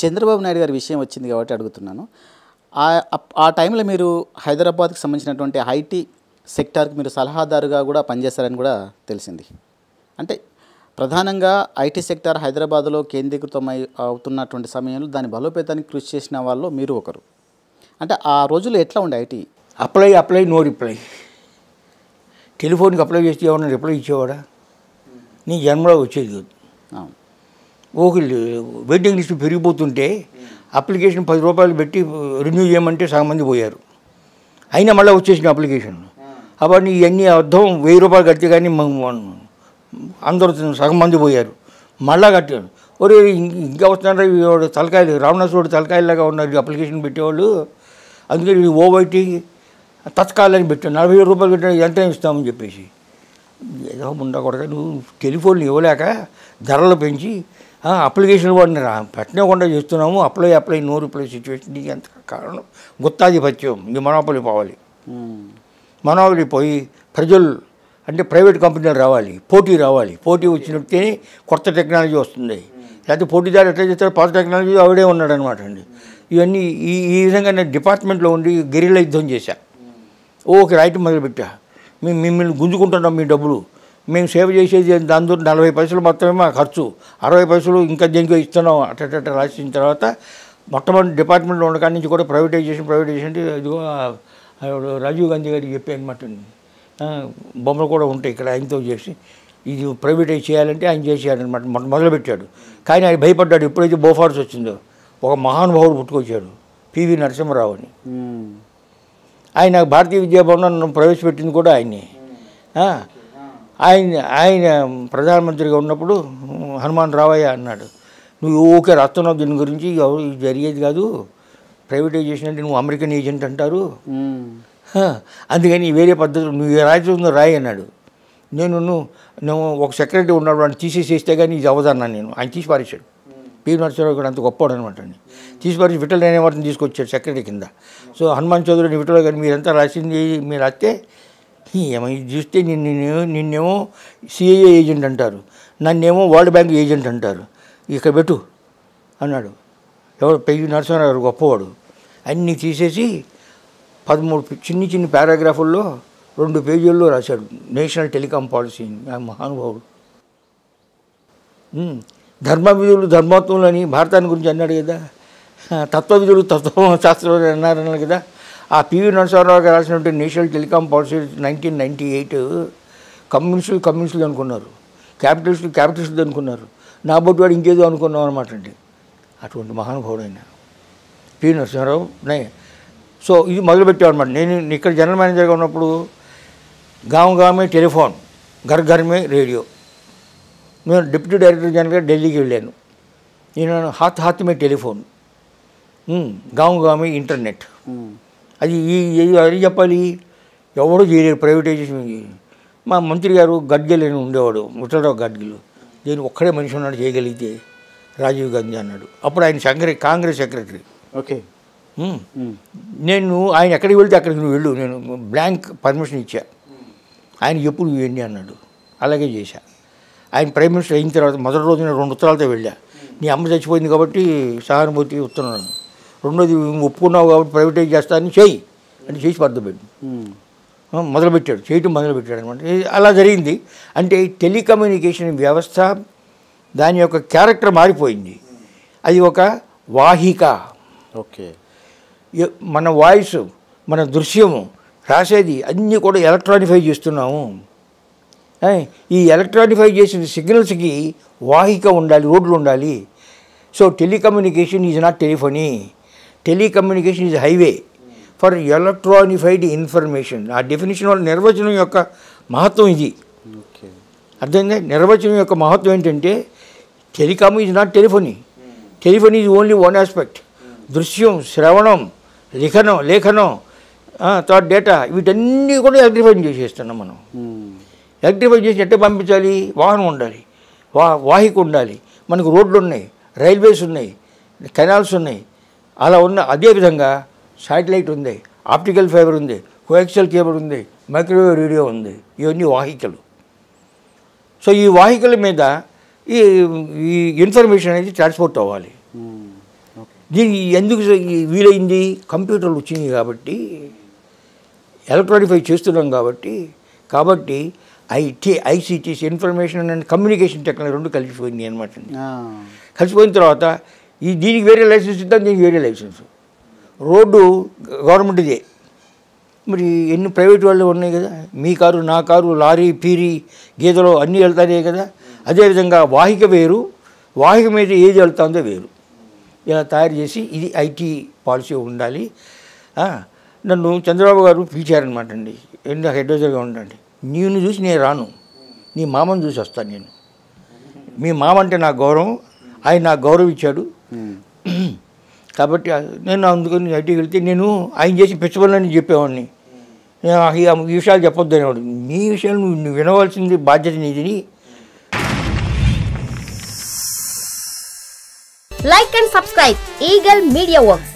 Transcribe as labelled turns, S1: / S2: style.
S1: చంద్రబాబు నాయుడు గారి విషయం వచ్చింది కాబట్టి అడుగుతున్నాను. ఆ టైంలో మీరు హైదరాబాద్కి సంబంధించినటువంటి ఐటీ సెక్టార్కి మీరు సలహాదారుగా కూడా పనిచేస్తారని కూడా తెలిసింది. అంటే ప్రధానంగా ఐటీ సెక్టార్ హైదరాబాద్లో కేంద్రీకృతమై అవుతున్నటువంటి సమయంలో దాని బలోపేతానికి కృషి చేసిన వాళ్ళు మీరు ఒకరు. అంటే ఆ రోజుల్లో ఎట్లా ఉండే ఐటీ?
S2: Apply no reply. టెలిఫోన్కి అప్లై చేస్తే ఏమన్నా రిప్లై ఇచ్చేవాడా? నీ జన్మలో వచ్చేది కాదు. ఓకే, వెయిటింగ్ లిస్ట్ పెరిగిపోతుంటే అప్లికేషన్ 10 రూపాయలు పెట్టి రెన్యూ చేయమంటే సగం మంది పోయారు. అయినా మళ్ళీ వచ్చేసిన అప్లికేషన్. అప్పుడు ఇవన్నీ అర్థం 1000 రూపాయలు కడితే కానీ అందరూ సగం మంది పోయారు. మళ్ళా కట్టాడు. ఒరే ఇంకా వస్తున్నాడు తలకాయలు, రావణాసురుడు తలకాయలాగా ఉన్నారు అప్లికేషన్ పెట్టేవాళ్ళు. అందుకని ఓవైటీ తత్కాలని పెట్టాను, 47 రూపాయలు పెట్టాను, ఎంత ఇస్తామని చెప్పేసి. ఏదో ఉండకూడదు, నువ్వు టెలిఫోన్లు ఇవ్వలేక ధరలు పెంచి అప్లికేషన్ వాడిని పెట్టకుండా చేస్తున్నాము. Apply no reply situation. నీకు ఎంత కారణం? గుత్తాధిపత్యం, ఇది మొనోపలి పోవాలి. మొనోపలి పోయి ప్రజలు అంటే ప్రైవేట్ కంపెనీలు రావాలి, పోటీ రావాలి. పోటీ వచ్చినట్టే కొత్త టెక్నాలజీ వస్తుంది. లేకపోతే పోటీదారు ఎట్లా చేస్తారు, పాత టెక్నాలజీ ఆవిడే ఉన్నాడు అనమాట అండి. ఇవన్నీ ఈ విధంగా నేను డిపార్ట్మెంట్లో ఉండి గెరిల్లా యుద్ధం చేశా. ఓకే, రైట్ మొదలుపెట్టా. మిమ్మల్ని గుంజుకుంటున్నాం, మీ డబ్బులు మేము సేవ చేసేది దాంతో 40 పైసలు మాత్రమే మా ఖర్చు, 60 పైసలు ఇంకా దేనికో ఇస్తున్నాం అట్ట రాసిన తర్వాత మొట్టమొదటి డిపార్ట్మెంట్లో ఉన్న కాడి నుంచి కూడా ప్రైవేటైజేషన్ ఇదిగో రాజీవ్ గాంధీ గారికి చెప్పాను అనమాట. బొమ్మలు కూడా ఉంటాయి ఇక్కడ, ఆయనతో చేసి ఇది ప్రైవేటైజ్ చేయాలంటే ఆయన చేసేయాలన్నమాట. మొదలుపెట్టాడు. కానీ ఆయన భయపడ్డాడు. ఎప్పుడైతే బోఫార్స్ వచ్చిందో ఒక మహానుభావుడు పుట్టుకొచ్చాడు, పివి నరసింహరావు అని. ఆయన భారతీయ విద్యాభవనం ప్రవేశపెట్టింది కూడా ఆయనే. ఆయన ప్రధానమంత్రిగా ఉన్నప్పుడు హనుమాన్ రావయ్య అన్నాడు, నువ్వు ఓకే రాస్తున్నావు దీని గురించి, జరిగేది కాదు ప్రైవేటైజేషన్ అంటే, నువ్వు అమెరికన్ ఏజెంట్ అంటారు, అందుకని వేరే పద్ధతులు నువ్వు రాజుందో రాయి అన్నాడు. నువ్వు ఒక సెక్రటరీ ఉన్నాడు, వాడిని తీసేసేస్తే కానీ ఇది అవదన్నాను నేను. ఆయన తీసి పారేశాడు. పివి నరసింహరావు కూడా అంత గొప్పవాడు అనమాట అండి. తీసి పారేసి విఠల్ అనేవారిని తీసుకొచ్చాడు సెక్రటరీ కింద. సో హనుమాన్ చౌదరిని విఠల్ గారు మీరంతా రాసింది మీరు రాస్తే ఏమై చూస్తే నిన్నేమో సిఐఏ ఏజెంట్ అంటారు, నన్నేమో వరల్డ్ బ్యాంక్ ఏజెంట్ అంటారు, ఇక్కడ పెట్టు అన్నాడు. ఎవరు? పివి నరసింహరావు గారు గొప్పవాడు. అన్నీ తీసేసి 13 చిన్ని పారాగ్రాఫుల్లో 2 పేజీల్లో రాశాడు నేషనల్ టెలికాం పాలసీ. మహానుభావుడు. ధర్మ విధులు ధర్మోత్తములు అని భారతాన్ని గురించి అన్నాడు కదా, తత్వ విధులు తత్వశాస్త్రం అన్నారు కదా. ఆ పివి నరసింహరావు గారు రాసినటువంటి నేషనల్ టెలికాం పాలసీ 1998 కమ్యూనిస్టులు అనుకున్నారు, క్యాపిటలిస్టులు అనుకున్నారు, నా బొట్టు వాడు ఇంకేదో అనుకున్నాం అనమాట అండి. అటువంటి మహానుభావుడు అయినా పివి నరసింహరావు. సో ఇది మొదలుపెట్టామన్నమాట. నేను ఇక్కడ జనరల్ మేనేజర్గా ఉన్నప్పుడు గామే టెలిఫోన్, ఘర్ మే రేడియో. నేను డిప్యూటీ డైరెక్టర్ జనరల్గా ఢిల్లీకి వెళ్ళాను. నేను హాత్ మే టెలిఫోన్, గామే ఇంటర్నెట్. అది అది చెప్పాలి, ఎవడో చేయలేరు ప్రైవేటైజేషన్. మా మంత్రి గారు గడ్గిల్ అని ఉండేవాడు, విఠలరావు గడ్గిల్. నేను ఒక్కడే మనిషి ఉన్నాడు చేయగలిగితే, రాజీవ్ గాంధీ అన్నాడు. అప్పుడు ఆయన కాంగ్రెస్ సెక్రటరీ.
S1: ఓకే.
S2: నేను ఆయన ఎక్కడికి వెళ్తే అక్కడికి నువ్వు వెళ్ళు, నేను బ్లాంక్ పర్మిషన్ ఇచ్చా. ఆయన ఎప్పుడు నువ్వు వెళ్ళి అన్నాడు, అలాగే చేశా. ఆయన ప్రైమ్ మినిస్టర్ అయిన తర్వాత మొదటి రోజు నేను 2 ఉత్తరాలతో వెళ్ళా. నీ అమ్మ చచ్చిపోయింది కాబట్టి సహానుభూతి ఉత్తరం, రెండోది ఒప్పుకున్నావు కాబట్టి ప్రైవేటైజ్ చేస్తానని చేయి అంటే చేసి పద్ధతి చేయటం మొదలుపెట్టాడు అనమాట. అలా జరిగింది. అంటే టెలికమ్యూనికేషన్ వ్యవస్థ దాని యొక్క క్యారెక్టర్ మారిపోయింది. అది ఒక వాహిక.
S1: ఓకే.
S2: మన వాయిస్, మన దృశ్యము, రాసేది అన్నీ కూడా ఎలక్ట్రానిఫై చేస్తున్నాము. ఈ ఎలక్ట్రానిఫై చేసిన సిగ్నల్స్కి వాహిక ఉండాలి, రోడ్లు ఉండాలి. So telecommunication is not telephony, telecommunication is highway for electronified information. ఆ డెఫినేషన్ వల్ల నిర్వచనం యొక్క మహత్వం ఇది. అర్థమైందా? నిర్వచనం యొక్క మహత్వం ఏంటంటే telecom is not telephony, telephony is only one aspect. దృశ్యం, శ్రవణం, లేఖనం తర్వాత డేటా, వీటన్నీ కూడా ఎలక్ట్రిఫై చేసేస్తున్నాం మనం. ఎలక్ట్రిఫై చేసి ఎట్లా పంపించాలి? వాహనం ఉండాలి, వాహిక ఉండాలి. మనకు రోడ్లు ఉన్నాయి, రైల్వేస్ ఉన్నాయి, కెనాల్స్ ఉన్నాయి. అలా అదేవిధంగా శాటిలైట్ ఉంది, ఆప్టికల్ ఫైబర్ ఉంది, కోయాక్సియల్ కేబుల్ ఉంది, మైక్రోవేవ్ రేడియో ఉంది. ఇవన్నీ వాహికలు. సో ఈ వాహికల మీద ఈ ఇన్ఫర్మేషన్ అనేది ట్రాన్స్పోర్ట్ అవ్వాలి. దీనికి ఎందుకు వీలైంది? కంప్యూటర్లు వచ్చినాయి కాబట్టి, ఎలక్ట్రానిఫై చేస్తున్నాం కాబట్టి ఐసీటీస్, ఇన్ఫర్మేషన్ అండ్ కమ్యూనికేషన్ టెక్నాలజీ రెండు కలిసిపోయింది అనమాట. కలిసిపోయిన తర్వాత దీనికి వేరే లైసెన్స్ ఇద్దాం, దీనికి వేరే లైసెన్స్. రోడ్డు గవర్నమెంట్దే, మరి ఎన్ని ప్రైవేట్ వాళ్ళు ఉన్నాయి కదా. మీ కారు, నా కారు, లారీ, పీరి, గీతలు అన్నీ వెళ్తానే కదా. అదేవిధంగా వాహిక వేరు, వాహిక మీద ఏది వెళ్తుందో వేరు. ఇలా తయారు చేసి ఇది ఐటీ పాలసీ ఉండాలి. నన్ను చంద్రబాబు గారు పిలిచారనమాట అండి, నాకు అడ్వైజర్గా ఉండండి. నేను చూసి నేను రాను, నీ మామను చూసి వస్తాను నేను. మీ మామ అంటే నాకు గౌరవం, ఆయన నాకు గౌరవం ఇచ్చాడు. కాబట్టి నేను అందుకని ఐటీకి వెళ్తే నేను ఆయన చేసి పిచ్చబోలని చెప్పేవాడిని. ఈ విషయాలు చెప్పొద్దు అనేవాడు. నీ విషయాలు నువ్వు వినవలసింది బాధ్యత నీది.
S3: Like and subscribe Eagle Media Works.